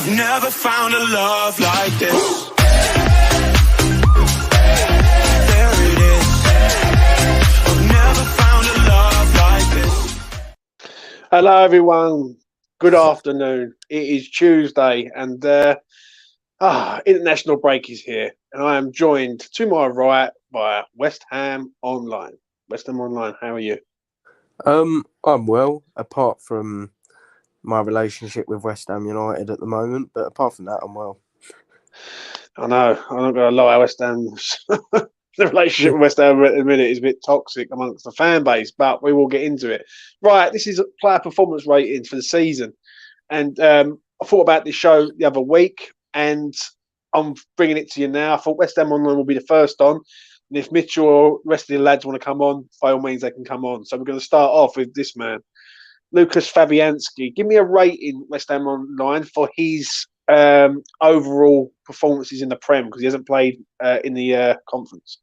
I've never found a love like this. There it is. I've never found a love like this. Hello, everyone. Good afternoon. It is Tuesday, and international break is here, and I am joined to my right by Westhamonline. Westhamonline, how are you? I'm well, apart from my relationship with West Ham United at the moment, but apart from that, I'm well. I know, I'm not going to lie, West Ham's the relationship with West Ham at the minute is a bit toxic amongst the fan base, but we will get into it. Right, this is player performance ratings for the season, and I thought about this show the other week, and I'm bringing it to you now. I thought Westhamonline will be the first on, and if Mitchell or the rest of the lads want to come on, by all means they can come on. So we're going to start off with this man, Lucas Fabianski. Give me a rating, Westhamonline, for his overall performances in the Prem, because he hasn't played in the conference.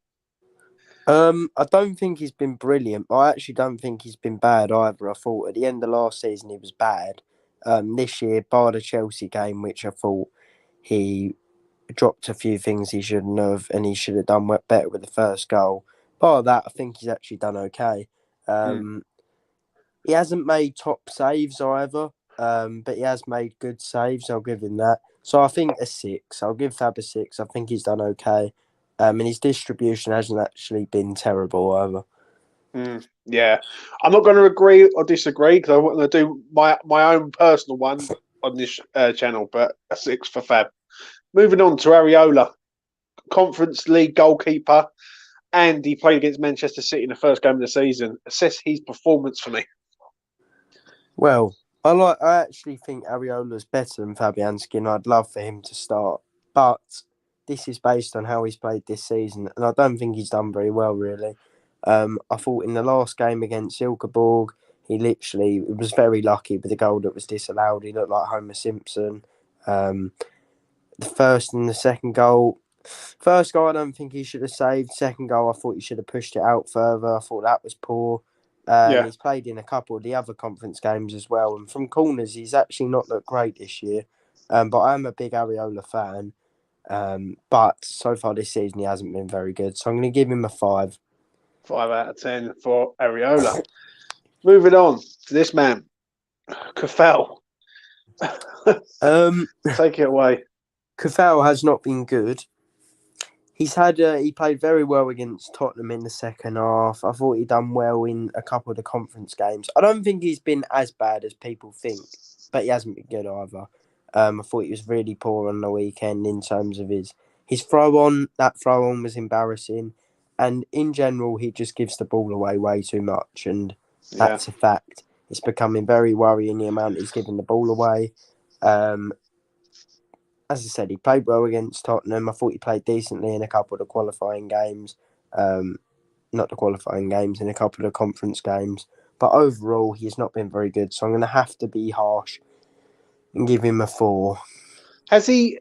I don't think he's been brilliant, but I actually don't think he's been bad either. I thought at the end of last season he was bad. This year, bar the Chelsea game, which I thought he dropped a few things he shouldn't have, and he should have done better with the first goal. Bar that, I think he's actually done okay. He hasn't made top saves either, but he has made good saves. I'll give him that. So I think a 6. I'll give Fab a 6. I think he's done okay. And his distribution hasn't actually been terrible either. Yeah, I'm not going to agree or disagree, because I'm going to do my own personal one on this channel, but a 6 for Fab. Moving on to Areola, Conference League goalkeeper, and he played against Manchester City in the first game of the season. Assess his performance for me. Well, I actually think Areola's better than Fabianski, and I'd love for him to start. But this is based on how he's played this season, and I don't think he's done very well, really. I thought in the last game against Silkeborg, he literally was very lucky with the goal that was disallowed. He looked like Homer Simpson. The first and the second goal. First goal, I don't think he should have saved. Second goal, I thought he should have pushed it out further. I thought that was poor. He's played in a couple of the other conference games as well. And from corners, he's actually not looked great this year. But I'm a big Areola fan. But so far this season, he hasn't been very good. So I'm going to give him a 5. 5 out of 10 for Areola. Moving on to this man, Kefel. Take it away. Kefel has not been good. He played very well against Tottenham in the second half. I thought he'd done well in a couple of the conference games. I don't think he's been as bad as people think, but he hasn't been good either. I thought he was really poor on the weekend in terms of his throw-on. That throw-on was embarrassing. And in general, he just gives the ball away way too much. And that's a fact. It's becoming very worrying, the amount he's giving the ball away. As I said, he played well against Tottenham. I thought he played decently in a couple of the qualifying games. Not the qualifying games, in a couple of the conference games. But overall, he's not been very good. So I'm going to have to be harsh and give him a 4. Has he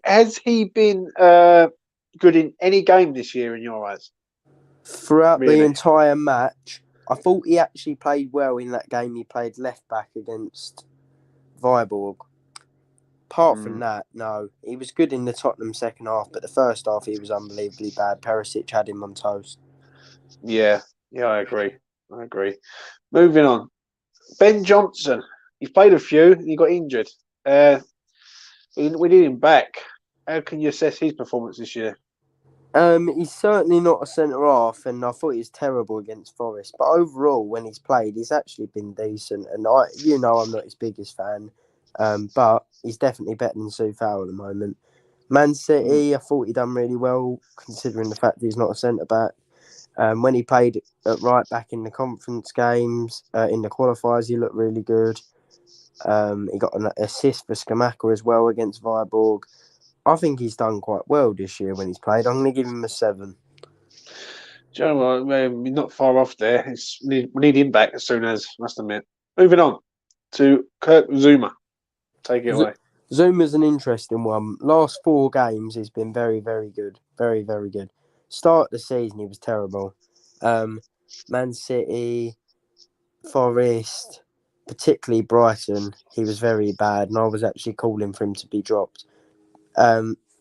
been good in any game this year in your eyes? Throughout the entire match, I thought he actually played well in that game. He played left back against Viborg. Apart from that, no. He was good in the Tottenham second half, but the first half he was unbelievably bad. Perisic had him on toast. Yeah, I agree. Moving on. Ben Johnson. He's played a few and he got injured. We need him back. How can you assess his performance this year? He's certainly not a centre-half, and I thought he was terrible against Forest. But overall, when he's played, he's actually been decent. And I'm not his biggest fan. But he's definitely better than Soucek at the moment. Man City, I thought he'd done really well, considering the fact that he's not a centre-back. When he played at right back in the conference games, in the qualifiers, he looked really good. He got an assist for Scamacca as well against Viborg. I think he's done quite well this year when he's played. I'm going to give him a 7. Do you know what? We're not far off there. We need him back as soon as, must admit. Moving on to Kurt Zouma. Take it away. Zouma's an interesting one. Last 4 games, he's been very, very good. Very, very good. Start of the season, he was terrible. Man City, Forest, particularly Brighton, he was very bad, and I was actually calling for him to be dropped.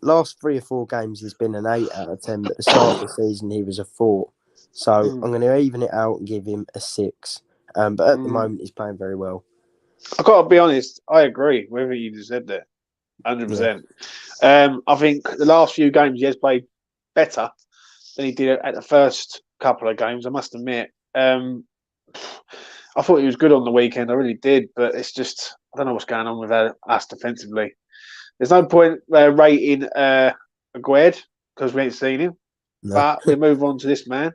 Last 3 or 4 games, he's been an 8 out of 10, but at the start of the season, he was a 4. So I'm going to even it out and give him a 6. But at the moment, he's playing very well. I've got to be honest, I agree with what you just said there. 100%. I think the last few games he has played better than he did at the first couple of games, I must admit. I thought he was good on the weekend, I really did, but it's just, I don't know what's going on with us defensively. There's no point rating Aguerd because we ain't seen him, but we move on to this man.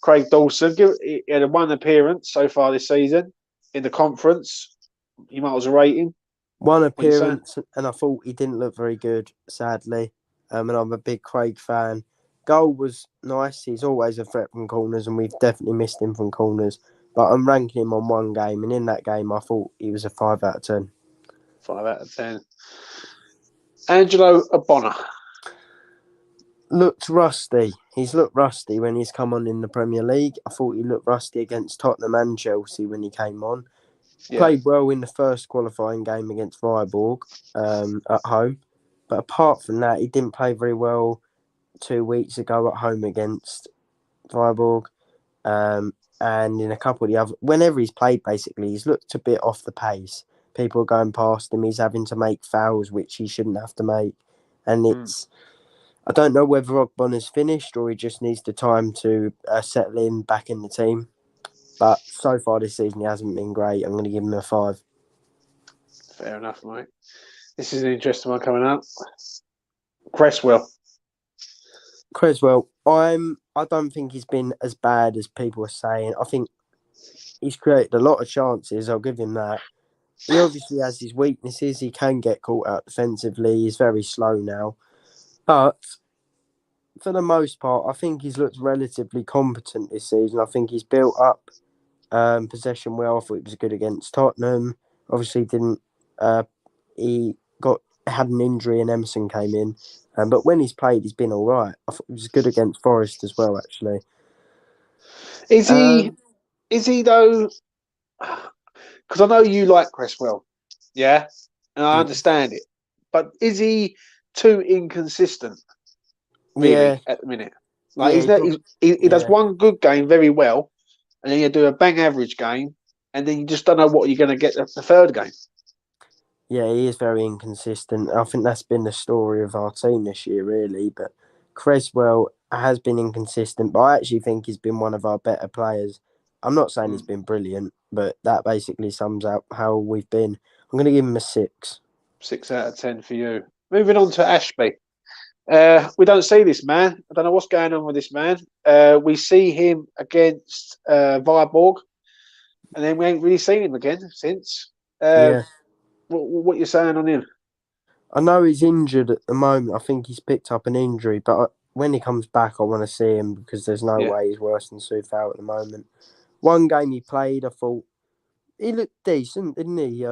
Craig Dawson, he had a 1 appearance so far this season in the conference. You might as well rate him. 1 appearance, and I thought he didn't look very good, sadly. And I'm a big Craig fan. Goal was nice. He's always a threat from corners, and we've definitely missed him from corners. But I'm ranking him on 1 game, and in that game, I thought he was a 5 out of 10. 5 out of 10. Angelo Ogbonna. Looked rusty. He's looked rusty when he's come on in the Premier League. I thought he looked rusty against Tottenham and Chelsea when he came on. Yeah. Played well in the first qualifying game against Viborg at home. But apart from that, he didn't play very well 2 weeks ago at home against Viborg. And in a couple of the other... Whenever he's played, basically, he's looked a bit off the pace. People are going past him. He's having to make fouls, which he shouldn't have to make. And it's... I don't know whether Ogbonna's finished or he just needs the time to settle in back in the team. But so far this season, he hasn't been great. I'm going to give him a 5. Fair enough, mate. This is an interesting one coming up. Cresswell, I don't think he's been as bad as people are saying. I think he's created a lot of chances. I'll give him that. He obviously has his weaknesses. He can get caught out defensively. He's very slow now. But for the most part, I think he's looked relatively competent this season. I think he's built up possession well. I thought he was good against Tottenham. Obviously, he had an injury and Emerson came in. But when he's played, he's been all right. I thought he was good against Forest as well, actually. Is he though? Because I know you like Cresswell, yeah, and I understand it. But is he too inconsistent? Really, at the minute, like he does one good game very well, and then you do a bang average game, and then you just don't know what you're going to get the third game. Yeah, he is very inconsistent. I think that's been the story of our team this year, really. But Cresswell has been inconsistent, but I actually think he's been one of our better players. I'm not saying he's been brilliant, but that basically sums up how we've been. I'm going to give him a 6. 6 out of 10 for you. Moving on to Ashby. We don't see this man. I don't know what's going on with this man. We see him against Viborg, and then we ain't really seen him again since. What you're saying on him? I know he's injured at the moment. I think he's picked up an injury, but when he comes back, I want to see him because there's no way he's worse than Soufal at the moment. 1 game he played, I thought he looked decent, didn't he?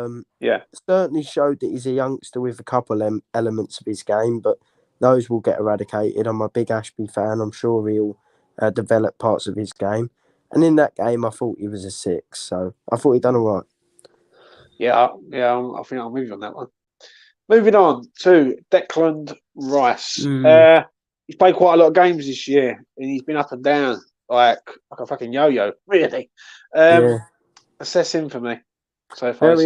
Certainly showed that he's a youngster with a couple elements of his game, but those will get eradicated. I'm a big Ashby fan. I'm sure he'll develop parts of his game. And in that game, I thought he was a 6, so I thought he'd done all right. I think I'm with you on that one. Moving on to Declan Rice. He's played quite a lot of games this year, and he's been up and down like a fucking yo-yo, really. Assess him for me so far.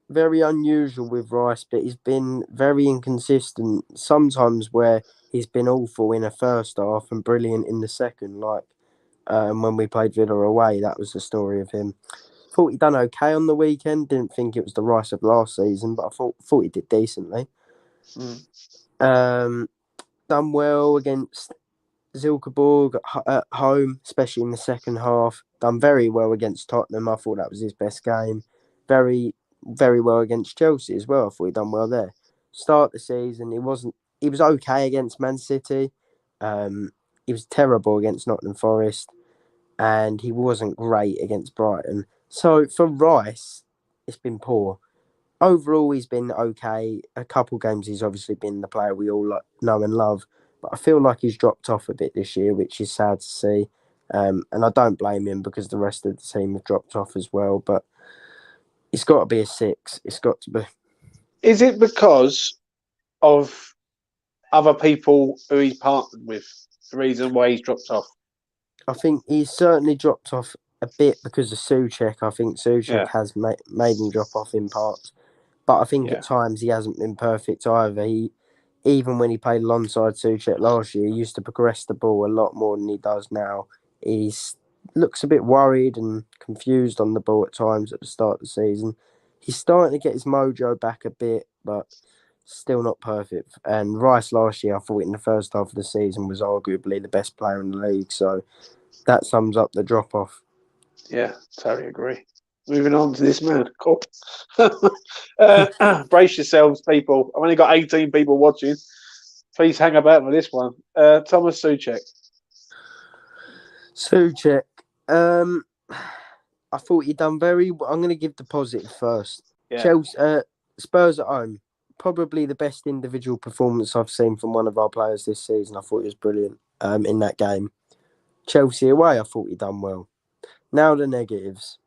Very unusual with Rice, but he's been very inconsistent. Sometimes where he's been awful in the first half and brilliant in the second, like when we played Villa away. That was the story of him. Thought he done okay on the weekend. Didn't think it was the Rice of last season, but I thought he did decently. Done well against Zilkeborg at home, especially in the second half. Done very well against Tottenham. I thought that was his best game. Very, very well against Chelsea as well. I thought he done well there. Start the season, he was okay against Man City. He was terrible against Nottingham Forest, and he wasn't great against Brighton. So for Rice, it's been poor. Overall, he's been okay. A couple games, he's obviously been the player we all know and love. But I feel like he's dropped off a bit this year, which is sad to see. And I don't blame him because the rest of the team have dropped off as well. But It's got to be a 6. It's got to be. Is it because of other people who he's partnered with? The reason why he's dropped off. I think he's certainly dropped off a bit because of Soucek. I think Soucek has made him drop off in parts. But I think at times he hasn't been perfect either. Even when he played alongside Soucek last year, he used to progress the ball a lot more than he does now. He looks a bit worried and confused on the ball at times at the start of the season. He's starting to get his mojo back a bit, but still not perfect. And Rice last year, I thought in the first half of the season was arguably the best player in the league. So that sums up the drop-off. Yeah, totally agree. Moving on to this man. Cool. Brace yourselves, people. I've only got 18 people watching. Please hang about for this one. Thomas Soucek. Soucek. I thought he'd done very well. I'm going to give the positive first. Yeah. Chelsea, Spurs at home. Probably the best individual performance I've seen from one of our players this season. I thought he was brilliant in that game. Chelsea away, I thought he'd done well. Now the negatives.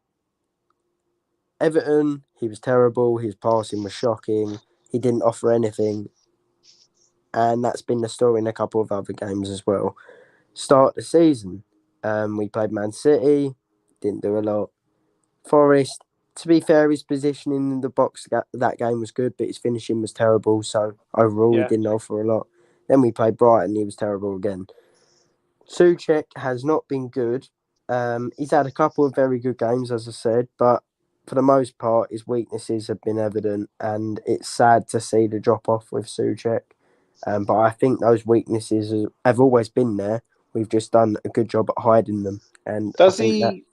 Everton, he was terrible. His passing was shocking. He didn't offer anything. And that's been the story in a couple of other games as well. Start the season. We played Man City. Didn't do a lot. Forest, to be fair, his positioning in the box that game was good, but his finishing was terrible. So overall, he didn't offer a lot. Then we played Brighton. He was terrible again. Soucek has not been good. He's had a couple of very good games, as I said, but for the most part, his weaknesses have been evident, and it's sad to see the drop-off with Soucek. But I think those weaknesses have always been there. We've just done a good job at hiding them. And Does he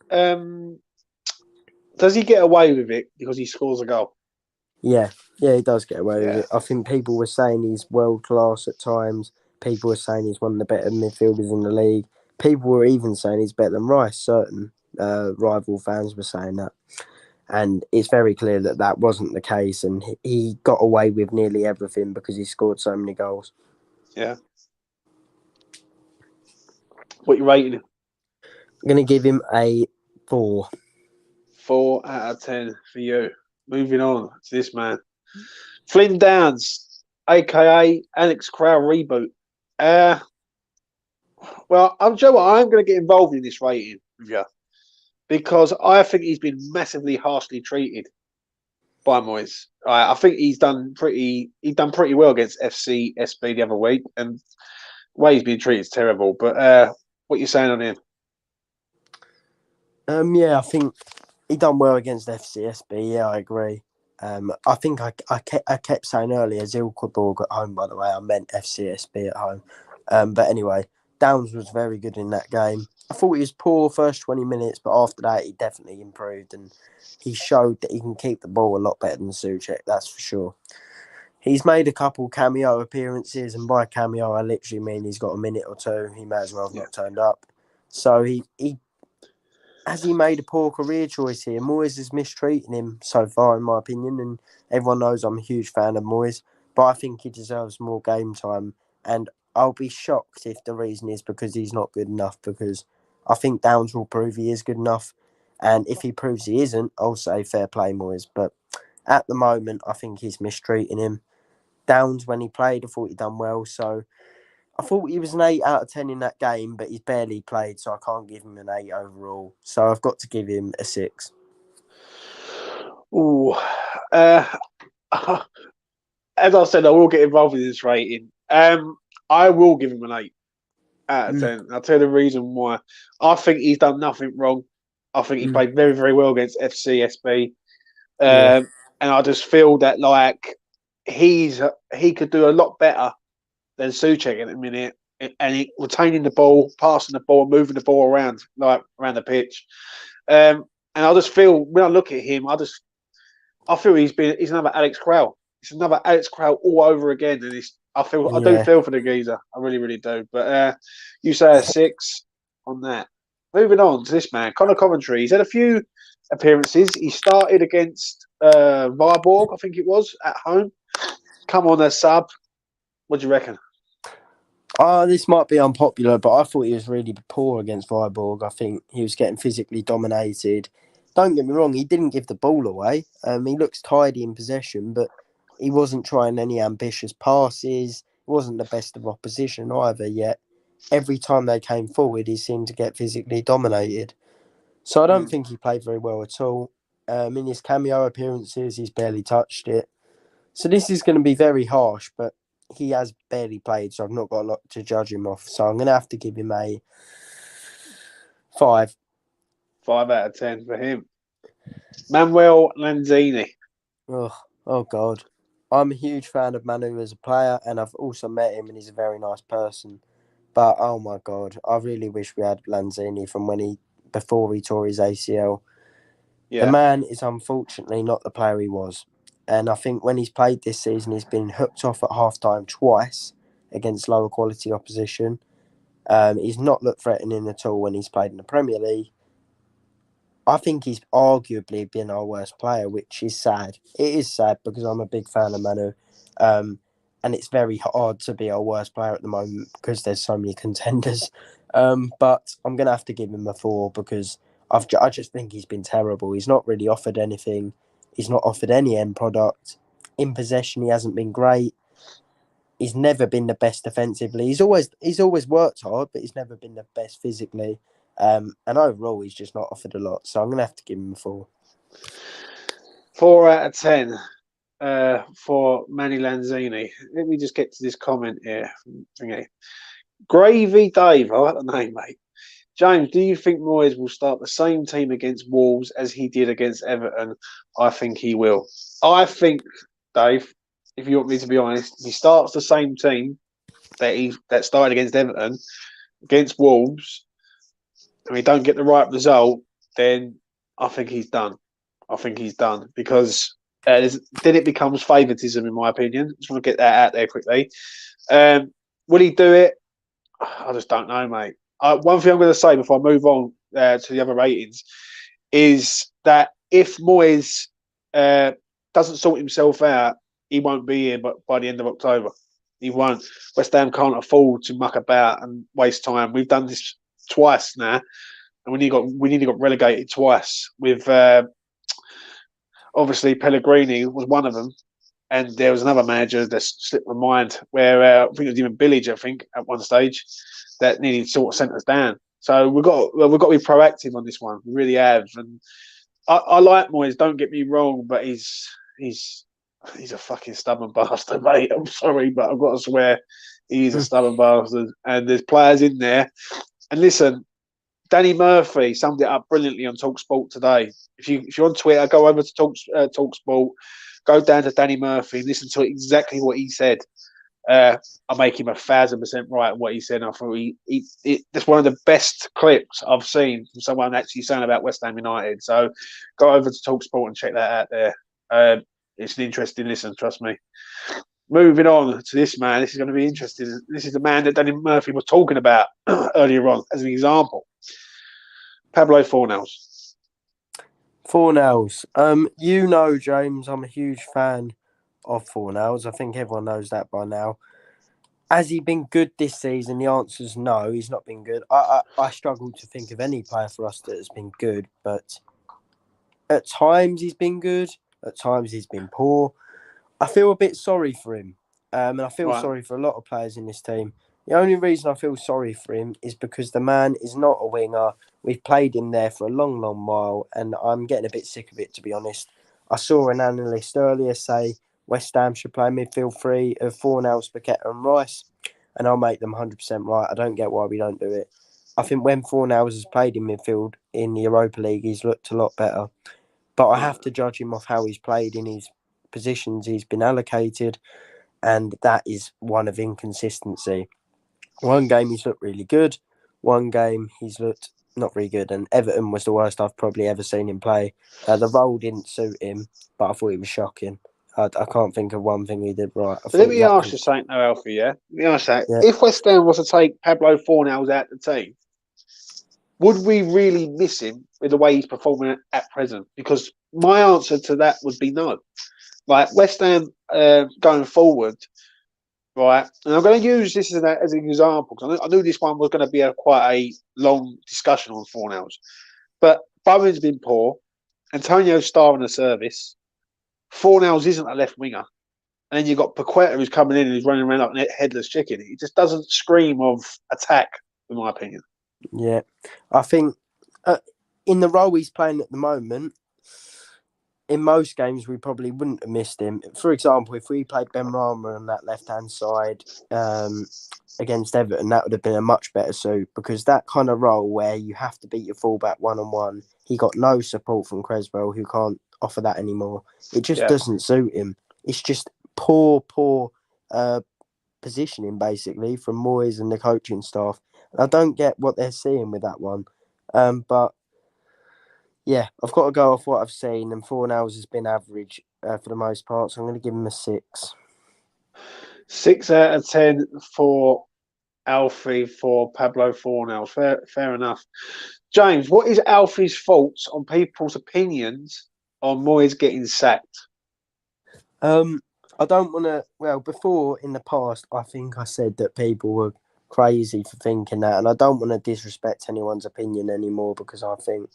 get away with it because he scores a goal? Yeah, he does get away with it. I think people were saying he's world class at times. People were saying he's one of the better midfielders in the league. People were even saying he's better than Rice. Certain rival fans were saying that. And it's very clear that that wasn't the case. And he got away with nearly everything because he scored so many goals. Yeah. What are you rating him? I'm going to give him a 4. 4 out of 10 for you. Moving on to this man. Flynn Downs, a.k.a. Alex Crow reboot. Well, I'm sure I'm going to get involved in this rating with you because I think he's been massively harshly treated by Moyes. I think he's done pretty well against FC SB the other week, and the way he's been treated is terrible. But what are you saying on him? I think he done well against FCSB. Yeah, I agree. I think I kept saying earlier Zilkeborg at home. By the way, I meant FCSB at home. But anyway, Downs was very good in that game. I thought he was poor first 20 minutes, but after that he definitely improved and he showed that he can keep the ball a lot better than Soucek. That's for sure. He's made a couple cameo appearances, and by cameo I literally mean he's got a minute or two. He may as well have not turned up. So he has he made a poor career choice here? Moyes is mistreating him so far, in my opinion, and everyone knows I'm a huge fan of Moyes, but I think he deserves more game time, and I'll be shocked if the reason is because he's not good enough, because I think Downs will prove he is good enough, and if he proves he isn't, I'll say fair play, Moyes, but at the moment, I think he's mistreating him. Downs, when he played, I thought he'd done well, so I thought he was an 8 out of 10 in that game, but he's barely played, so I can't give him an 8 overall. So I've got to give him a 6. Ooh, as I said, I will get involved in this rating. I will give him an 8 out of 10. I'll tell you the reason why. I think he's done nothing wrong. I think he played very, very well against FCSB. And I just feel that like he could do a lot better than Soucek in a minute, and retaining the ball, passing the ball, moving the ball around the pitch. And I just feel when I look at him, I feel he's another Alex Crow. It's another Alex Crow all over again, and I do feel for the geezer. I really, really do. But you say a 6 on that. Moving on to this man, Conor Coventry. He's had a few appearances. He started against Viborg, I think it was, at home. Come on, a sub. What do you reckon? This might be unpopular, but I thought he was really poor against Viborg. I think he was getting physically dominated. don't get me wrong, he didn't give the ball away. He looks tidy in possession, but he wasn't trying any ambitious passes. He wasn't the best of opposition either, yet every time they came forward, he seemed to get physically dominated. So I don't think he played very well at all. In his cameo appearances, he's barely touched it. So this is going to be very harsh, but he has barely played, so I've not got a lot to judge him off. So I'm going to have to give him a 5. 5 out of 10 for him. Manuel Lanzini. Oh God. I'm a huge fan of Manu as a player, and I've also met him, and he's a very nice person. But oh my God, I really wish we had Lanzini from before he tore his ACL. Yeah. The man is unfortunately not the player he was. And I think when he's played this season, he's been hooked off at half-time twice against lower quality opposition. He's not looked threatening at all when he's played in the Premier League. I think he's arguably been our worst player, which is sad. It is sad because I'm a big fan of Manu. And it's very hard to be our worst player at the moment because there's so many contenders. But I'm going to have to give him a 4 because I just think he's been terrible. He's not really offered anything. He's not offered any end product. In possession, he hasn't been great. He's never been the best defensively. He's always worked hard, but he's never been the best physically. And overall, he's just not offered a lot. So I'm going to have to give him a 4. 4 out of 10 for Manny Lanzini. Let me just get to this comment here. Gravy Dave, I like the name, mate. James, do you think Moyes will start the same team against Wolves as he did against Everton? I think he will. I think, Dave, if you want me to be honest, if he starts the same team that started against Everton, against Wolves, and we don't get the right result, then I think he's done. Because then it becomes favouritism, in my opinion. Just want to get that out there quickly. Will he do it? I just don't know, mate. One thing I'm going to say before I move on to the other ratings is that if Moyes doesn't sort himself out, he won't be here by the end of October. He won't. West Ham can't afford to muck about and waste time. We've done this twice now, and we nearly got relegated twice. With obviously Pellegrini was one of them, and there was another manager that slipped my mind where I think it was even Billage. I think at one stage that nearly sort of sent us down. So we've got to be proactive on this one. We really have. And I like Moyes. Don't get me wrong, but he's a fucking stubborn bastard, mate. I'm sorry, but I've got to swear he's a stubborn bastard. And there's players in there. And listen, Danny Murphy summed it up brilliantly on TalkSport today. If you're on Twitter, go over to TalkSport, go down to Danny Murphy and listen to exactly what he said. I make him 1,000% right in what he said. I thought that's one of the best clips I've seen from someone actually saying about West Ham United. So go over to TalkSport and check that out there. It's an interesting listen, trust me. Moving on to this man, this is going to be interesting. This is the man that Danny Murphy was talking about earlier on as an example. Pablo Fornals. Fornals. James, I'm a huge fan of Fornals. I think everyone knows that by now. Has he been good this season? The answer is no, he's not been good. I struggle to think of any player for us that has been good, but at times he's been good, at times he's been poor. I feel a bit sorry for him, and I feel sorry for a lot of players in this team. The only reason I feel sorry for him is because the man is not a winger. We've played him there for a long, long while, and I'm getting a bit sick of it, to be honest. I saw an analyst earlier say West Ham should play midfield 3 of Fornals, Paqueta and Rice, and I'll make them 100% right. I don't get why we don't do it. I think when Fornals has played in midfield in the Europa League, he's looked a lot better. But I have to judge him off how he's played in his positions he's been allocated, and that is one of inconsistency. One game he's looked really good, one game he's looked not very good, and Everton was the worst I've probably ever seen him play. The role didn't suit him, but I thought he was shocking. I can't think of one thing he did right. Let me ask you something, though, Alfie, yeah? Let me ask that. Yeah. If West Ham was to take Pablo Fornals out the team, would we really miss him with the way he's performing at present? Because my answer to that would be no. Like, West Ham going forward, right, and I'm going to use this as an example, because I knew this one was going to be quite a long discussion on Fornals. But Bowen's been poor. Antonio's starring the service. Fornals isn't a left winger. And then you've got Paqueta who's coming in and who's running around like a headless chicken. It just doesn't scream of attack, in my opinion. Yeah, I think in the role he's playing at the moment, in most games we probably wouldn't have missed him. For example, if we played Ben Rama on that left-hand side against Everton, that would have been a much better suit, because that kind of role where you have to beat your fullback one-on-one, he got no support from Creswell, who can't offer that anymore. It just doesn't suit him. It's just poor positioning, basically, from Moyes and the coaching staff. I don't get what they're seeing with that one. But yeah, I've got to go off what I've seen, and Fornals has been average for the most part, so I'm going to give him a 6. 6 out of 10 for Alfie for Pablo Fornals. Fair enough. James, what is Alfie's thoughts on people's opinions on Moyes getting sacked? I don't want to. Well, before in the past, I think I said that people were crazy for thinking that, and I don't want to disrespect anyone's opinion anymore, because I think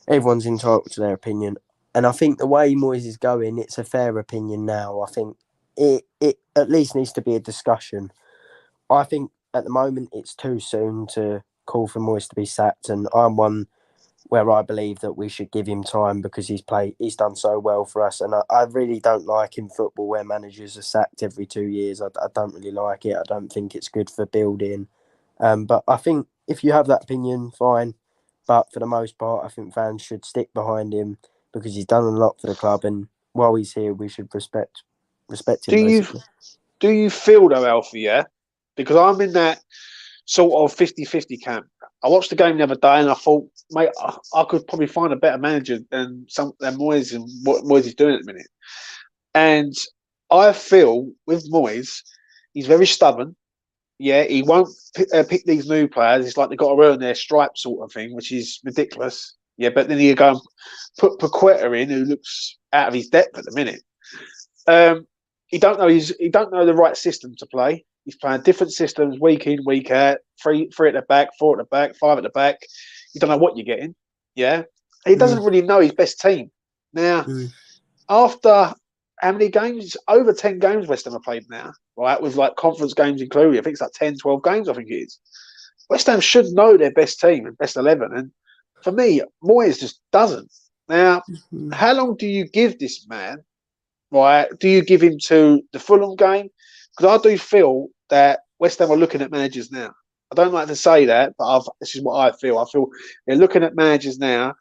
everyone's entitled to their opinion. And I think the way Moyes is going, it's a fair opinion now. I think it at least needs to be a discussion. I think at the moment it's too soon to call for Moyes to be sacked, and I'm one where I believe that we should give him time, because he's done so well for us. And I really don't like in football where managers are sacked every 2 years. I don't really like it. I don't think it's good for building. But I think if you have that opinion, fine. But for the most part, I think fans should stick behind him, because he's done a lot for the club. And while he's here, we should respect him, basically. Do you feel though, Alfie, yeah? Because I'm in that sort of 50-50 camp. I watched the game the other day and I thought, mate, I could probably find a better manager than Moyes and what Moyes is doing at the minute. And I feel with Moyes, he's very stubborn. Yeah, he won't pick these new players. It's like they've got to earn their stripes, sort of thing, which is ridiculous. Yeah, but then you go and put Paqueta in, who looks out of his depth at the minute. He don't know the right system to play. He's playing different systems week in, week out. Three at the back, 4 at the back, 5 at the back. You don't know what you're getting. Yeah, he doesn't really know his best team. Now, after how many games? Over 10 games West Ham have played now, right? With like conference games included. I think it's like 10, 12 games, I think it is. West Ham should know their best team and best 11. And for me, Moyes just doesn't. Now, how long do you give this man, right? Do you give him to the Fulham game? Because I do feel that West Ham are looking at managers now. I don't like to say that, but this is what I feel. I feel they're looking at managers now.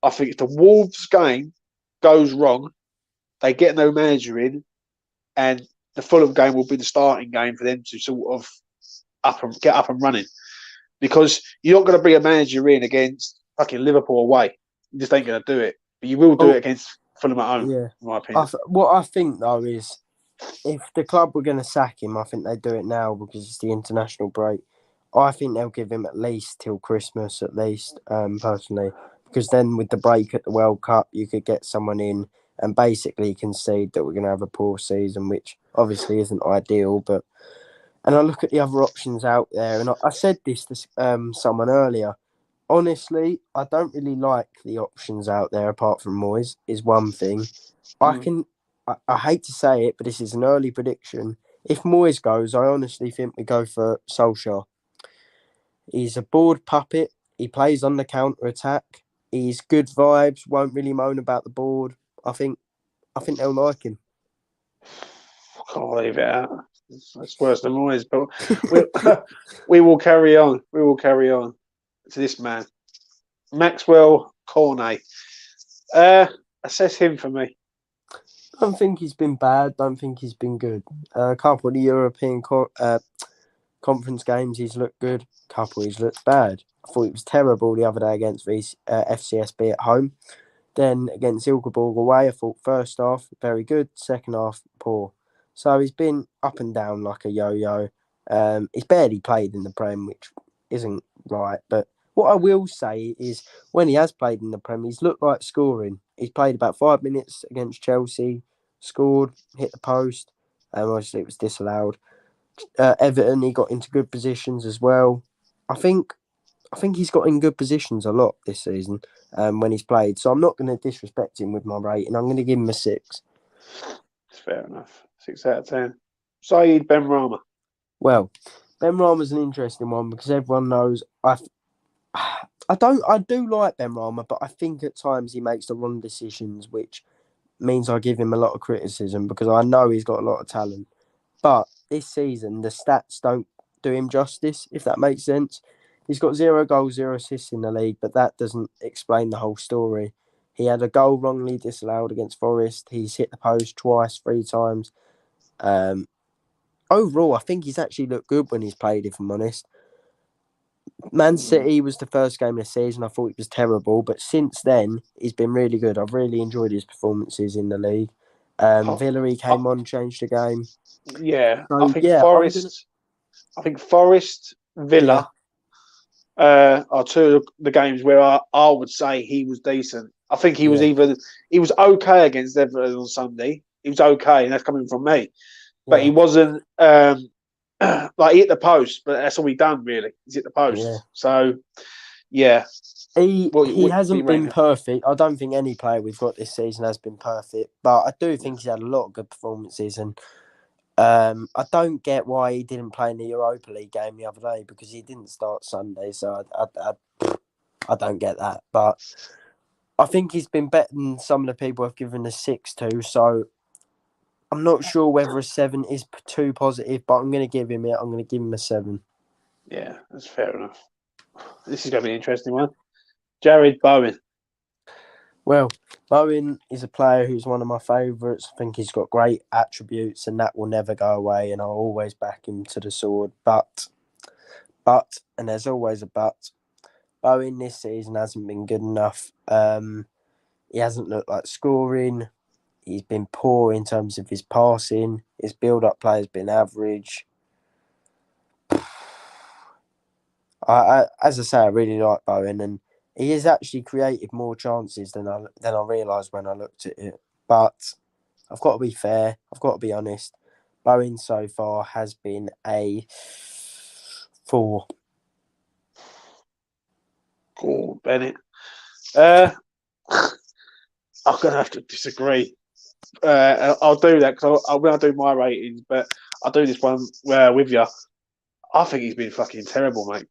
I think if the Wolves game goes wrong, they get no manager in, and the Fulham game will be the starting game for them to sort of get up and running. Because you're not going to bring a manager in against fucking Liverpool away. You just ain't going to do it. But you will do it against Fulham at home, in my opinion. What I think, though, is if the club were going to sack him, I think they'd do it now, because it's the international break. I think they'll give him at least till Christmas, at least, personally. Because then with the break at the World Cup, you could get someone in and basically concede that we're going to have a poor season, which obviously isn't ideal. And I look at the other options out there, and I said this to someone earlier. Honestly, I don't really like the options out there apart from Moyes, is one thing. I hate to say it, but this is an early prediction. If Moyes goes, I honestly think we go for Solskjaer. He's a bored puppet. He plays on the counter-attack. He's good vibes, won't really moan about the board. I think they'll like him. I can't leave it out. It's worse than Moyes, but we will carry on. We will carry on to this man. Maxwell Cornet. Assess him for me. Don't think he's been bad. Don't think he's been good. A couple of the European conference games, he's looked good. A couple he's looked bad. I thought it was terrible the other day against FCSB at home. Then against Ilkeborg away, I thought first half very good, second half poor. So he's been up and down like a yo-yo. He's barely played in the Prem, which isn't right. But what I will say is when he has played in the Prem, he's looked like scoring. He's played about 5 minutes against Chelsea, scored, hit the post. Obviously, it was disallowed. Everton, he got into good positions as well. I think I think he's got in good positions a lot this season when he's played. So I'm not going to disrespect him with my rating. I'm going to give him a 6. It's fair enough. 6 out of 10. Saeed Benrahma. Well, Benrahma's an interesting one because everyone knows I do like Benrahma, but I think at times he makes the wrong decisions, which means I give him a lot of criticism because I know he's got a lot of talent. But this season, the stats don't do him justice, if that makes sense. He's got 0 goals, 0 assists in the league, but that doesn't explain the whole story. He had a goal wrongly disallowed against Forest. He's hit the post twice, 3 times. Overall, I think he's actually looked good when he's played, if I'm honest. Man City was the first game of the season. I thought it was terrible, but since then, he's been really good. I've really enjoyed his performances in the league. Villa came on, changed the game. Yeah, So, I think yeah, Forest. I think Forest, Villa are 2 of the games where I would say he was decent. I think he was okay against Everton on Sunday. He was okay, and that's coming from me. But he wasn't like he hit the post, but that's all he done really. He's hit the post. Yeah. So yeah. He hasn't been perfect. I don't think any player we've got this season has been perfect, but I do think he's had a lot of good performances, and I don't get why he didn't play in the Europa League game the other day because he didn't start Sunday, so I don't get that. But I think he's been better than some of the people I've given a 6 to, so I'm not sure whether a 7 is too positive, but I'm going to give him it. I'm going to give him a 7. Yeah, that's fair enough. This is going to be an interesting one. Jared Bowen. Well, Bowen is a player who's one of my favourites. I think he's got great attributes and that will never go away, and I'll always back him to the sword. But, and there's always a but, Bowen this season hasn't been good enough. He hasn't looked like scoring. He's been poor in terms of his passing. His build-up play has been average. As I say, I really like Bowen, and he has actually created more chances than I realised when I looked at it. But I've got to be fair. I've got to be honest. Bowen so far has been a 4. Cool, Bennett. I'm going to have to disagree. I'll do that because I'll do my ratings, but I'll do this one with you. I think he's been fucking terrible, mate.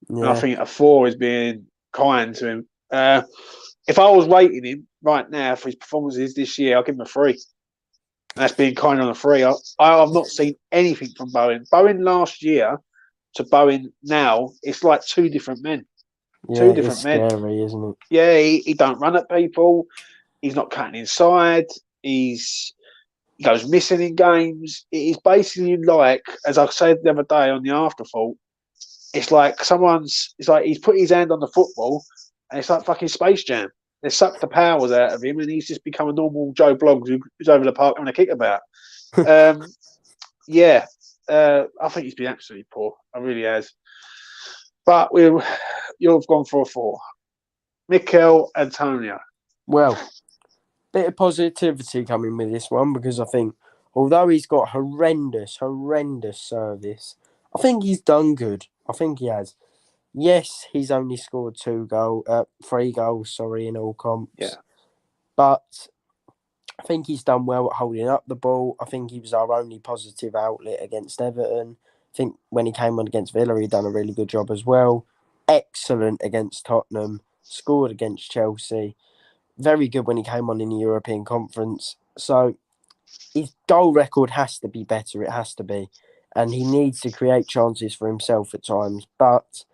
Yeah. And I think a 4 is being kind to him. If I was rating him right now for his performances this year, I'll give him a 3. And that's being kind on a 3. I've not seen anything from Bowen. Bowen last year to Bowen now, it's like 2 different men. Yeah, 2 different men. Scary, isn't it? Yeah, he don't run at people. He's not cutting inside. He goes missing in games. It is basically like, as I said the other day on the Afterthought, it's like he's put his hand on the football and it's like fucking Space Jam. They sucked the powers out of him and he's just become a normal Joe Bloggs who's over the park having a kick about. I think he's been absolutely poor. I really has. But you've gone for a 4. Mikel Antonio. Well, bit of positivity coming with this one because I think although he's got horrendous service, I think he's done good. I think he has. Yes, he's only scored 3 goals, in all comps. Yeah. But I think he's done well at holding up the ball. I think he was our only positive outlet against Everton. I think when he came on against Villa, he done a really good job as well. Excellent against Tottenham. Scored against Chelsea. Very good when he came on in the European Conference. So his goal record has to be better. It has to be. And he needs to create chances for himself at times. But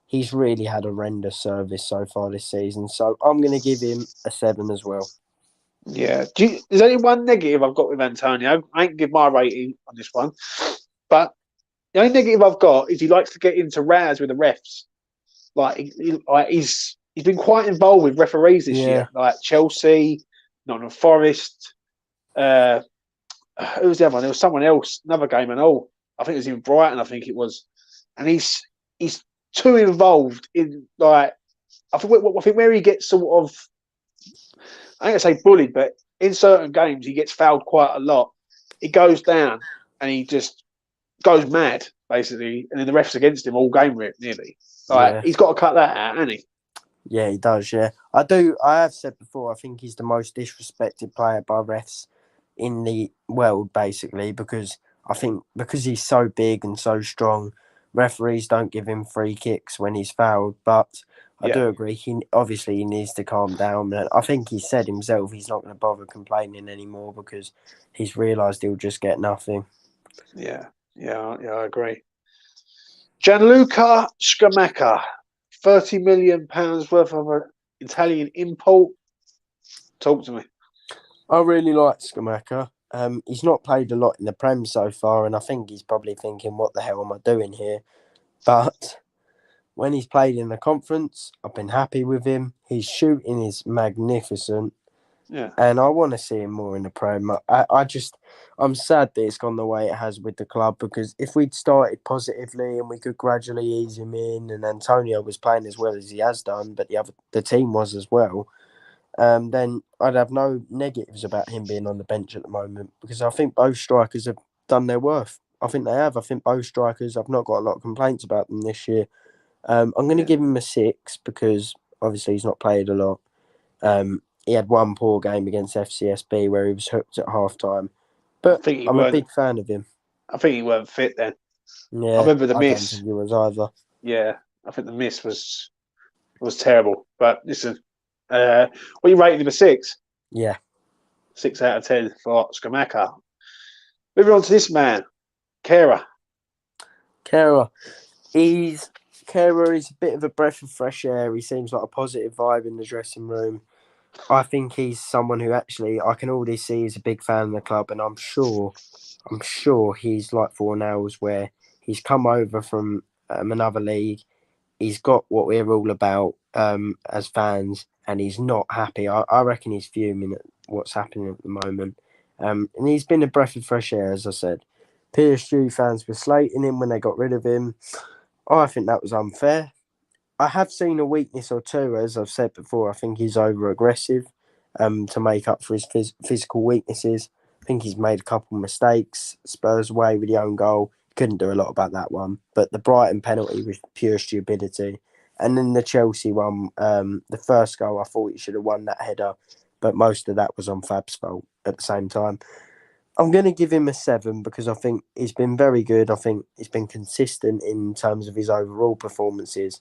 he's really had a horrendous service so far this season. So I'm going to give him a 7 as well. Yeah. There's only one negative I've got with Antonio. I ain't give my rating on this one. But the only negative I've got is he likes to get into rows with the refs. He's been quite involved with referees this year, like Chelsea, Nottingham Forest. Who was the other one? There was someone else, another game and all. I think it was even Brighton. I think it was, and he's too involved in I think where he gets sort of, I ain't gonna say bullied, but in certain games he gets fouled quite a lot. He goes down and he just goes mad basically, and then the refs against him all game nearly. Like he's got to cut that out, hasn't he? Yeah, he does. Yeah, I do. I have said before. I think he's the most disrespected player by refs in the world, basically, because I think because he's so big and so strong, referees don't give him free kicks when he's fouled. But I Yeah, do agree. He needs to calm down. And I think he said himself he's not going to bother complaining anymore because he's realised he'll just get nothing. yeah, I agree. Gianluca Scamacca, £30 million worth of an Italian import. Talk to me. I really like Scamacca. He's not played a lot in the Prem so far, and I think he's probably thinking, "What the hell am I doing here?" But when he's played in the conference, I've been happy with him. His shooting is magnificent, Yeah, and I want to see him more in the Prem. I'm sad that it's gone the way it has with the club because if we'd started positively and we could gradually ease him in, and Antonio was playing as well as he has done, but the team was as well, then I'd have no negatives about him being on the bench at the moment because I think both strikers have done their worth. I think they have. I think both strikers, I've not got a lot of complaints about them this year. I'm going to give him a 6 because obviously he's not played a lot. He had one poor game against FCSB where he was hooked at half time. I But think he I'm a weren't. big fan of him. I think he weren't fit then. I Yeah, remember the I don't miss. think he was either. Yeah, I think the miss was terrible. But listen, what you rated him a 6? Yeah. 6 out of 10 for Scamacca. Moving on to this man, Kehrer. Kehrer. Kehrer is a bit of a breath of fresh air. He seems like a positive vibe in the dressing room. I think he's someone who actually I can already see is a big fan of the club, and I'm sure he's like Fornals, where he's come over from another league. He's got what we're all about as fans, and he's not happy. I reckon he's fuming at what's happening at the moment. And he's been a breath of fresh air, as I said. PSG fans were slating him when they got rid of him. I think that was unfair. I have seen a weakness or two, as I've said before. I think he's over aggressive to make up for his physical weaknesses. I think he's made a couple of mistakes. Spurs away with the own goal. Couldn't do a lot about that one. But the Brighton penalty was pure stupidity. And then the Chelsea one, the first goal, I thought he should have won that header. But most of that was on Fab's fault at the same time. I'm going to give him a 7 because I think he's been very good. I think he's been consistent in terms of his overall performances.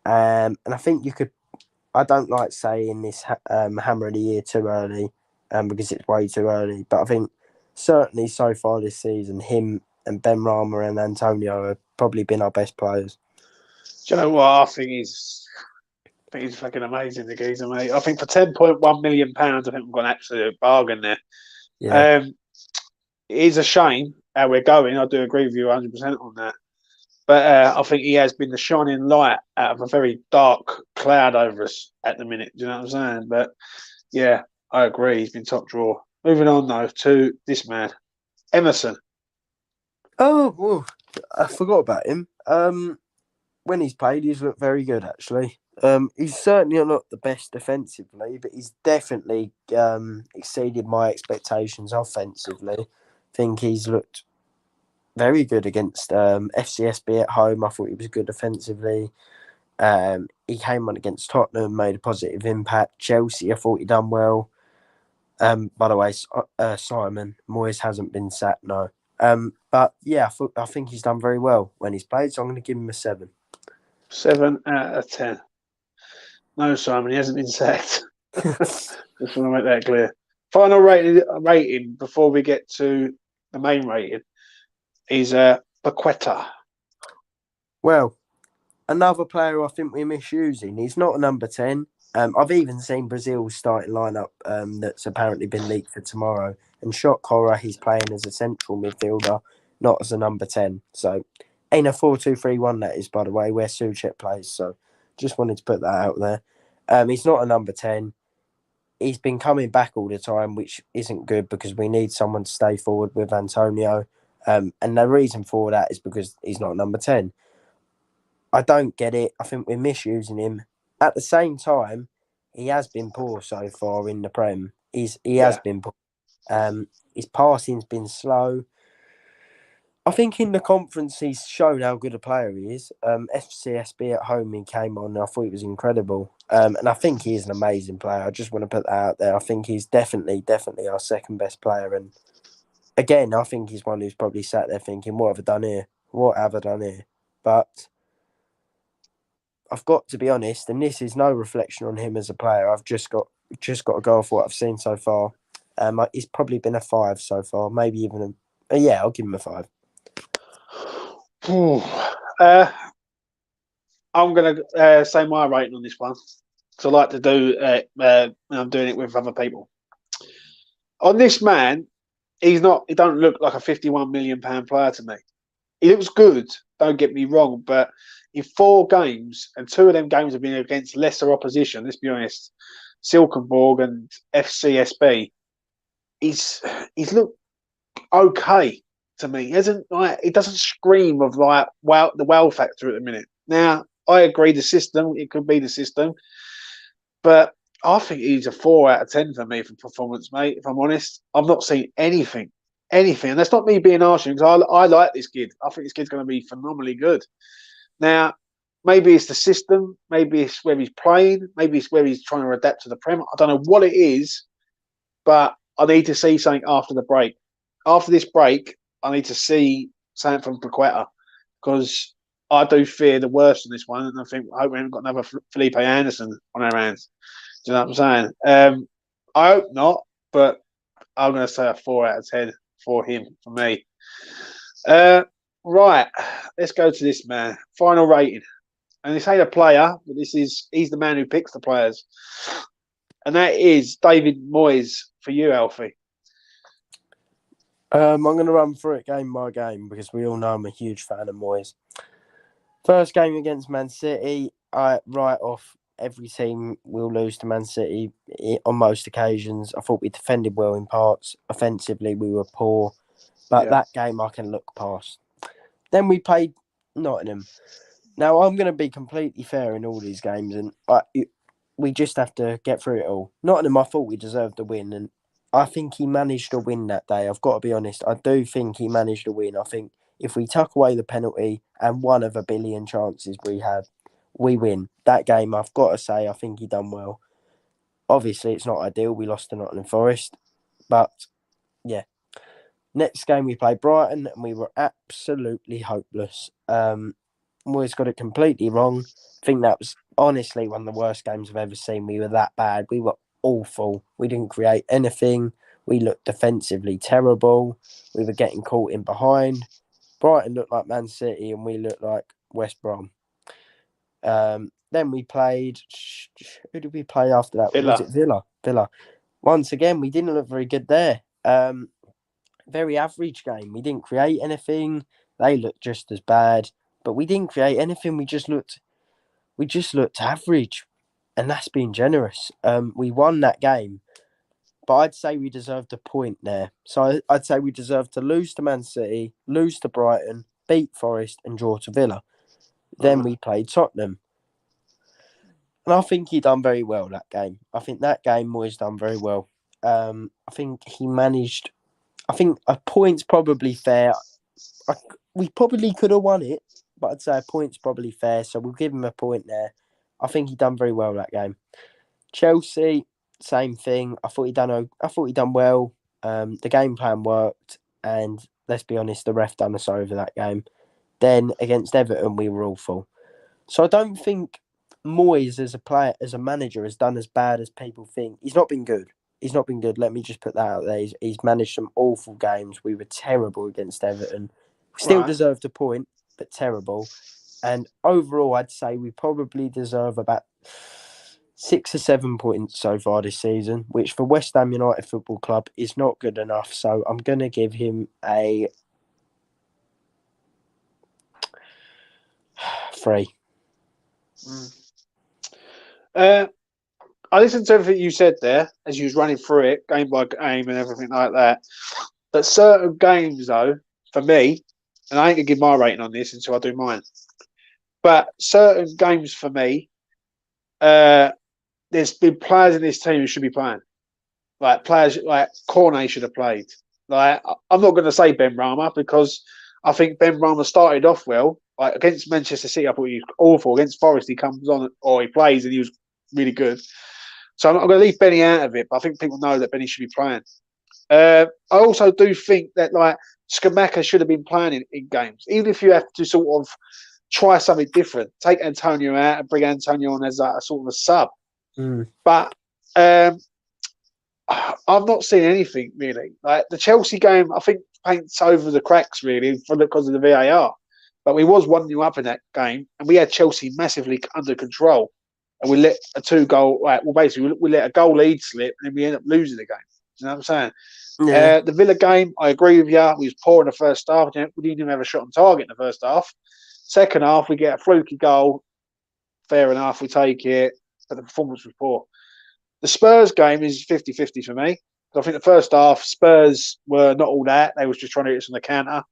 And I think you could. I don't like saying this hammer of the year too early, because it's way too early. But I think certainly so far this season, him and Ben Rama and Antonio have probably been our best players. Do you know what? I think he's fucking amazing, the geezer, mate. I think for £10.1 million, I think we've got an absolute bargain there. Yeah, It is a shame how we're going. I do agree with you 100% on that. But I think he has been the shining light out of a very dark cloud over us at the minute. Do you know what I'm saying? But yeah, I agree. He's been top drawer. Moving on, though, to this man, Emerson. Oh, well, I forgot about him. When he's played, he's looked very good, actually. He's certainly not the best defensively, but he's definitely exceeded my expectations offensively. I think he's looked very good against FCSB at home. I thought he was good defensively. He came on against Tottenham, made a positive impact. Chelsea, I thought he done well. By the way, Simon Moyes hasn't been sacked, no. But yeah, I think he's done very well when he's played, so I'm going to give him a 7. 7 out of 10. No, Simon, he hasn't been sacked. Just want to make that clear. Final rating before we get to the main rating is Paqueta. Well, another player I think we're misusing. He's not a number 10. I've even seen Brazil's starting lineup that's apparently been leaked for tomorrow. And shock horror, he's playing as a central midfielder, not as a number 10. So, ain't a 4-2-3-1 that is, by the way, where Soucek plays. So, just wanted to put that out there. He's not a number 10. He's been coming back all the time, which isn't good because we need someone to stay forward with Antonio. And the reason for that is because he's not number 10. I don't get it. I think we're misusing him. At the same time, he has been poor so far in the Prem. He has Yeah. been poor. His passing's been slow. I think in the conference he's shown how good a player he is. FCSB at home he came on and I thought he was incredible. And I think he is an amazing player. I just want to put that out there. I think he's definitely our second best player. And again, I think he's one who's probably sat there thinking, what have I done here? What have I done here? But I've got to be honest, and this is no reflection on him as a player. I've just got to go off what I've seen so far. He's probably been a 5 so far, maybe even yeah, I'll give him a 5. I'm going to say my rating on this one. So I like to do when I'm doing it with other people. On this man, he don't look like a £51 million player to me. He looks good, don't get me wrong, but in 4 games, and 2 of them games have been against lesser opposition, let's be honest, Silkeborg and FCSB, he's looked okay to me. It doesn't scream of the wow factor at the minute. Now, I agree it could be the system, but I think he's a 4 out of 10 for me for performance, mate. If I'm honest, I've not seen anything. And that's not me being harsh, because I like this kid. I think this kid's going to be phenomenally good. Now, maybe it's the system, maybe it's where he's playing, maybe it's where he's trying to adapt to the Prem. I don't know what it is, but I need to see something after the break. After this break, I need to see something from Paqueta, because I do fear the worst in this one, and I hope we haven't got another Felipe Anderson on our hands. Do you know what I'm saying? I hope not, but I'm going to say a 4 out of 10 for him, for me. Right, let's go to this man. Final rating. And this ain't a player, but he's the man who picks the players. And that is David Moyes for you, Alfie. I'm going to run through it game by game because we all know I'm a huge fan of Moyes. First game against Man City, I write off every team will lose to Man City on most occasions. I thought we defended well in parts. Offensively, we were poor. But that game I can look past. Then we played Nottingham. Now, I'm going to be completely fair in all these games, and we just have to get through it all. Nottingham, I thought we deserved a win, and I think he managed to win that day. I've got to be honest. I do think he managed to win. I think if we tuck away the penalty and one of a billion chances we have, we win. That game, I've got to say, I think he done well. Obviously, it's not ideal. We lost to Nottingham Forest. But, yeah. Next game, we played Brighton, and we were absolutely hopeless. Moyes got it completely wrong. I think that was honestly one of the worst games I've ever seen. We were that bad. We were awful. We didn't create anything. We looked defensively terrible. We were getting caught in behind. Brighton looked like Man City, and we looked like West Brom. Then we played... Who did we play after that? Villa. Was it Villa? Villa. Once again, we didn't look very good there. Very average game. We didn't create anything. They looked just as bad, but we didn't create anything. We just looked average, and that's being generous. We won that game, but I'd say we deserved a point there. So I'd say we deserved to lose to Man City, lose to Brighton, beat Forest, and draw to Villa. Then we played Tottenham. And I think he done very well that game. I think that game Moyes done very well. I think he managed... I think a point's probably fair. We probably could have won it, but I'd say a point's probably fair, so we'll give him a point there. I think he done very well that game. Chelsea, same thing. I thought he done well. The game plan worked, and let's be honest, the ref done us over that game. Then against Everton, we were awful. So I don't think Moyes as a player, as a manager, has done as bad as people think. He's not been good. Let me just put that out there. He's managed some awful games. We were terrible against Everton. We still deserved a point, but terrible. And overall, I'd say we probably deserve about 6 or 7 points so far this season, which for West Ham United Football Club is not good enough. So I'm going to give him a 3. I listened to everything you said there as you was running through it, game by game and everything like that. But certain games, though, for me, and I ain't going to give my rating on this until I do mine, but certain games for me, there's been players in this team who should be playing. Like players like Cornet should have played. Like I'm not going to say Ben Rama because I think Ben Rama started off well. Like against Manchester City, I thought he was awful. Against Forest, he comes on or he plays and he was really good. So I'm going to leave Benny out of it, but I think people know that Benny should be playing. I also do think that like Scamacca should have been playing in games, even if you have to sort of try something different. Take Antonio out and bring Antonio on as a sort of a sub. But I've not seen anything really. Like the Chelsea game, I think paints over the cracks really because of the VAR. But we was 1-0 up in that game, and we had Chelsea massively under control, and we let a 2-goal. Right, well, basically, we let a goal lead slip, and then we end up losing the game. You know what I'm saying? Yeah. The Villa game, I agree with you. We was poor in the first half. We didn't even have a shot on target in the first half. Second half, we get a fluky goal. Fair enough, we take it, but the performance was poor. The Spurs game is 50-50 for me. I think the first half, Spurs were not all that. They was just trying to hit us on the counter.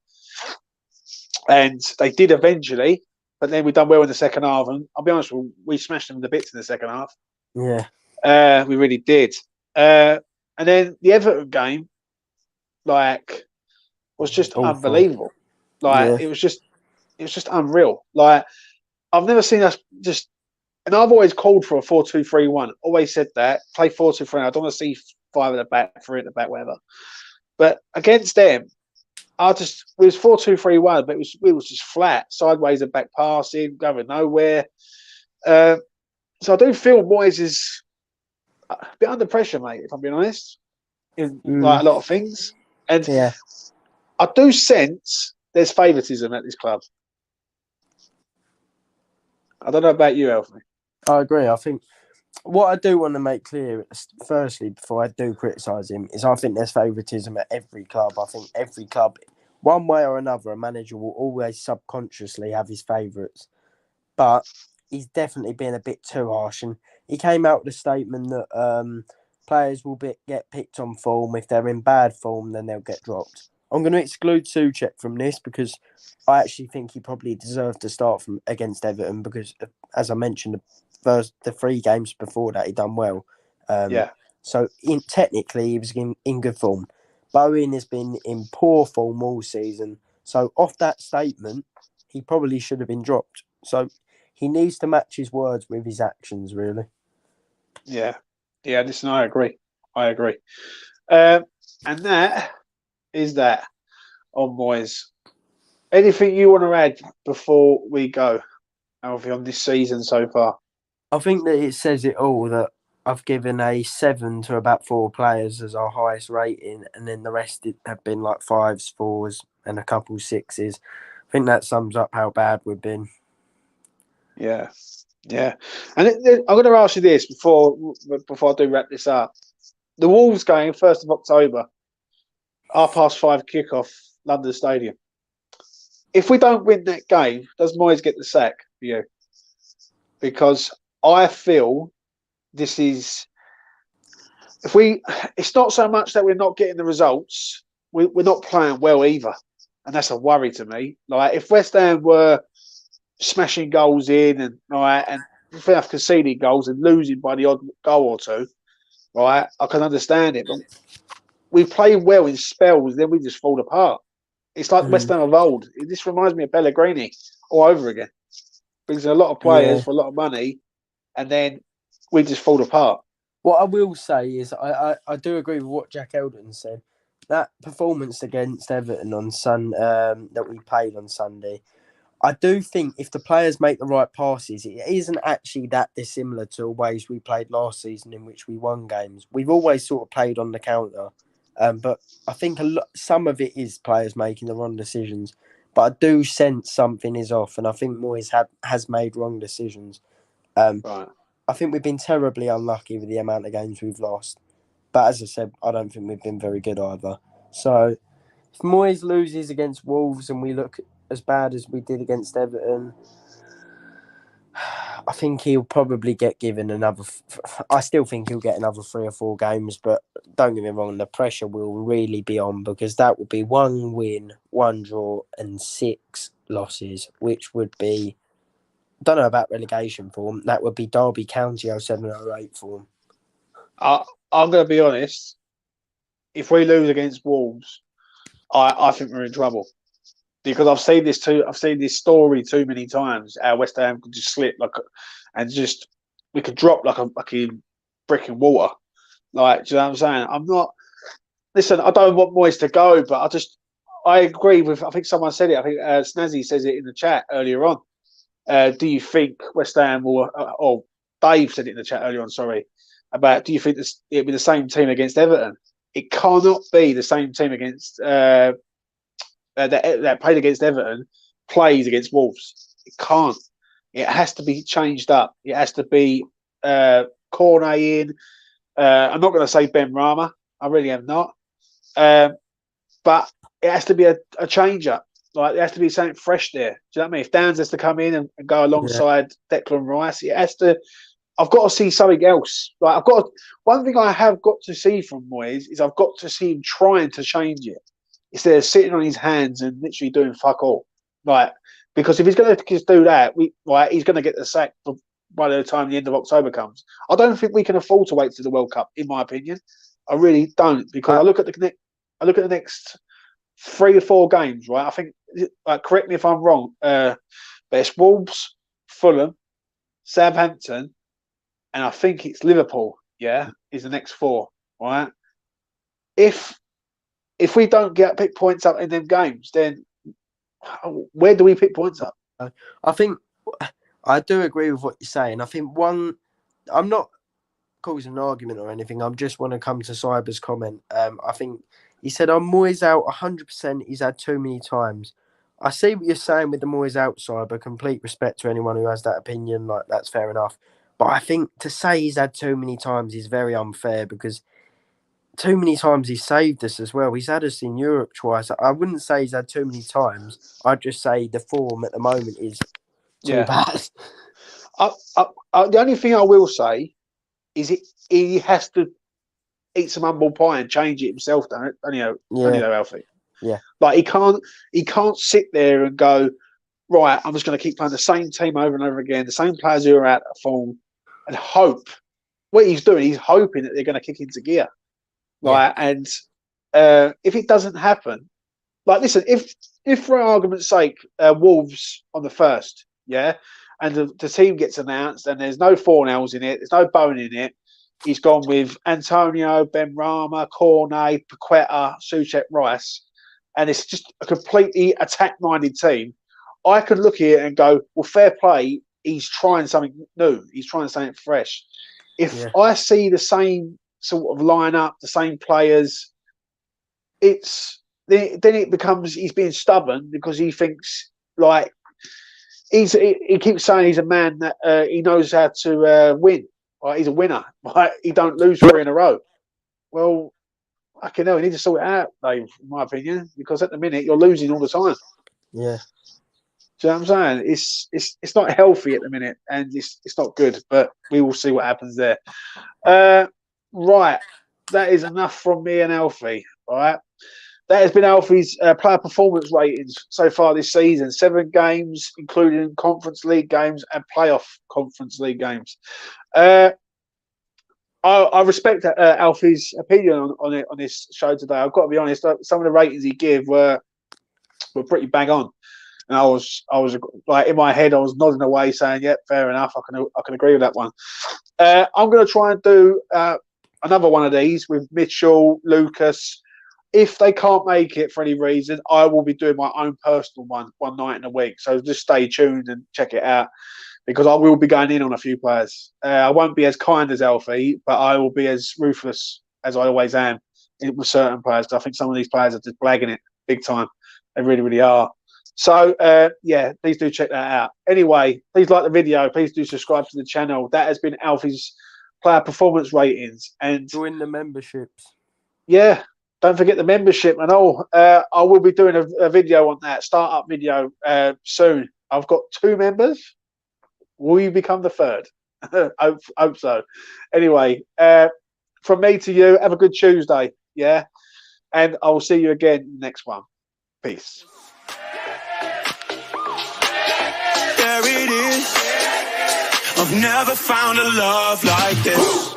And they did eventually, but then we done well in the second half. And I'll be honest, we smashed them to bits in the second half. Yeah. We really did. And then the Everton game, like, was just Awful. unbelievable. Like, it was just unreal. Like, I've never seen us just. And I've always called for a 4-2-3-1. Always said that. Play 4-2-3. I don't want to see 5 at the back, 3 at the back, whatever. But against them, it was 4-2-3-1, but it was just flat, sideways and back passing, going nowhere. So I do feel Moyes is a bit under pressure, mate, if I'm being honest, in like a lot of things. And I do sense there's favouritism at this club. I don't know about you, Alfie. I agree. I think what I do want to make clear, firstly, before I do criticise him, is I think there's favouritism at every club. I think every club, one way or another, a manager will always subconsciously have his favourites. But he's definitely been a bit too harsh. And he came out with a statement that players will get picked on form. If they're in bad form, then they'll get dropped. I'm going to exclude Soucek from this because I actually think he probably deserved to start from against Everton because, as I mentioned, the 3 games before that, he done well. So technically, he was in good form. Bowen has been in poor form all season. So off that statement, he probably should have been dropped. So he needs to match his words with his actions, really. Yeah. Listen, I agree. And that is that on Moyes. Anything you want to add before we go, Alfie, on this season so far? I think that it says it all that I've given a 7 to about 4 players as our highest rating, and then the rest have been like 5s, 4s, and a couple 6s. I think that sums up how bad we've been. Yeah. And I'm going to ask you this before I do wrap this up. The Wolves game, 1st of October, 5:30 kickoff, London Stadium. If we don't win that game, does Moyes get the sack for you? Because I feel this is it's not so much that we're not getting the results, we're not playing well either, and that's a worry to me. Like if West Ham were smashing goals in and if we have conceding goals and losing by the odd goal or two, right, I can understand it. But we play well in spells, then we just fall apart. It's like West Ham of old. This reminds me of Pellegrini all over again. Brings in a lot of players for a lot of money, and then we just fall apart. What I will say is I do agree with what Jack Eldon said. That performance against Everton on that we played on Sunday, I do think if the players make the right passes, it isn't actually that dissimilar to ways we played last season in which we won games. We've always sort of played on the counter, but I think some of it is players making the wrong decisions. But I do sense something is off, and I think Moyes has made wrong decisions. Right. I think we've been terribly unlucky with the amount of games we've lost. But as I said, I don't think we've been very good either. So if Moyes loses against Wolves and we look as bad as we did against Everton, I think he'll probably get given another. I still think he'll get another 3 or 4 games, but don't get me wrong, the pressure will really be on because that will be 1 win, 1 draw, and 6 losses, which would be. Don't know about relegation form. That would be Derby County 07-08 form. I'm going to be honest. If we lose against Wolves, I think we're in trouble because I've seen this too. I've seen this story too many times. How West Ham could just slip and just we could drop like a fucking brick in water. Like, do you know what I'm saying? I'm not. Listen, I don't want Moyes to go, but I agree with. I think someone said it. I think Snazzy says it in the chat earlier on. Do you think West Ham will? Or Dave said it in the chat earlier on. Sorry, about do you think it'll be the same team against Everton? It cannot be the same team against that played against Everton plays against Wolves. It can't. It has to be changed up. It has to be Cornet in. I'm not going to say Ben Rama. I really am not. But it has to be a change up. Like, there has to be something fresh there. Do you know what I mean? If Downs has to come in and go alongside Declan Rice, it has to. I've got to see something else. Like, one thing I have got to see from Moyes is I've got to see him trying to change it instead of sitting on his hands and literally doing fuck all. Like, because if he's going to just do that, he's going to get the sack by the time the end of October comes. I don't think we can afford to wait to the World Cup, in my opinion. I really don't, because I look at the next 3 or 4 games. Right, I think. Correct me if I'm wrong. But it's Wolves, Fulham, Southampton, and I think it's Liverpool. Yeah, is the next 4. Right. If we don't pick points up in them games, then where do we pick points up? I think I do agree with what you're saying. I think I'm not causing an argument or anything. I just want to come to Cyber's comment. I think he said, "I'm Moyes out 100%. He's had too many times." I see what you're saying with the Moyes out, Cyber. Complete respect to anyone who has that opinion. Like, that's fair enough. But I think to say he's had too many times is very unfair, because too many times he's saved us as well. He's had us in Europe twice. I wouldn't say he's had too many times. I'd just say the form at the moment is too bad. The only thing I will say is he has to eat some humble pie and change it himself, don't it? Only Alfie. Yeah. Like, he can't sit there and go, right, I'm just going to keep playing the same team over and over again, the same players who are out of form, and hope. What he's doing, he's hoping that they're going to kick into gear. Like, and if it doesn't happen, like, listen, if for argument's sake, Wolves on the 1st, and the team gets announced and there's no Fornals in it, there's no Bone in it, he's gone with Antonio, Ben Rama, Cornet, Paqueta, Soucek, Rice, and it's just a completely attack-minded team. I could look at it and go, well, fair play, he's trying something new, he's trying something fresh. If I see the same sort of lineup, the same players, then it becomes he's being stubborn, because he thinks, like, he keeps saying he's a man that he knows how to win. Right? He's a winner. Right? He don't lose 3 in a row. Well, I can know. We need to sort it out, Dave, in my opinion, because at the minute you're losing all the time. Yeah. Do you know what I'm saying? It's not healthy at the minute, and it's not good. But we will see what happens there. Right, that is enough from me and Alfie. All right, that has been Alfie's player performance ratings so far this season. 7 games, including Conference League games and playoff Conference League games. I respect Alfie's opinion on this show today. I've got to be honest. Some of the ratings he gave were pretty bang on, and I was like, in my head, I was nodding away, saying, "Yep, fair enough. I can agree with that one." I'm going to try and do another one of these with Mitchell, Lucas. If they can't make it for any reason, I will be doing my own personal one night in a week. So just stay tuned and check it out, because I will be going in on a few players. I won't be as kind as Alfie, but I will be as ruthless as I always am with certain players. I think some of these players are just blagging it big time. They really, really are. So, please do check that out. Anyway, please like the video. Please do subscribe to the channel. That has been Alfie's player performance ratings. And join the memberships. Yeah, don't forget the membership and all. I will be doing a video on that, startup video soon. I've got 2 members. Will you become the 3rd? hope so. Anyway, from me to you, have a good Tuesday. Yeah. And I will see you again in the next one. Peace. There it is. I've never found a love like this.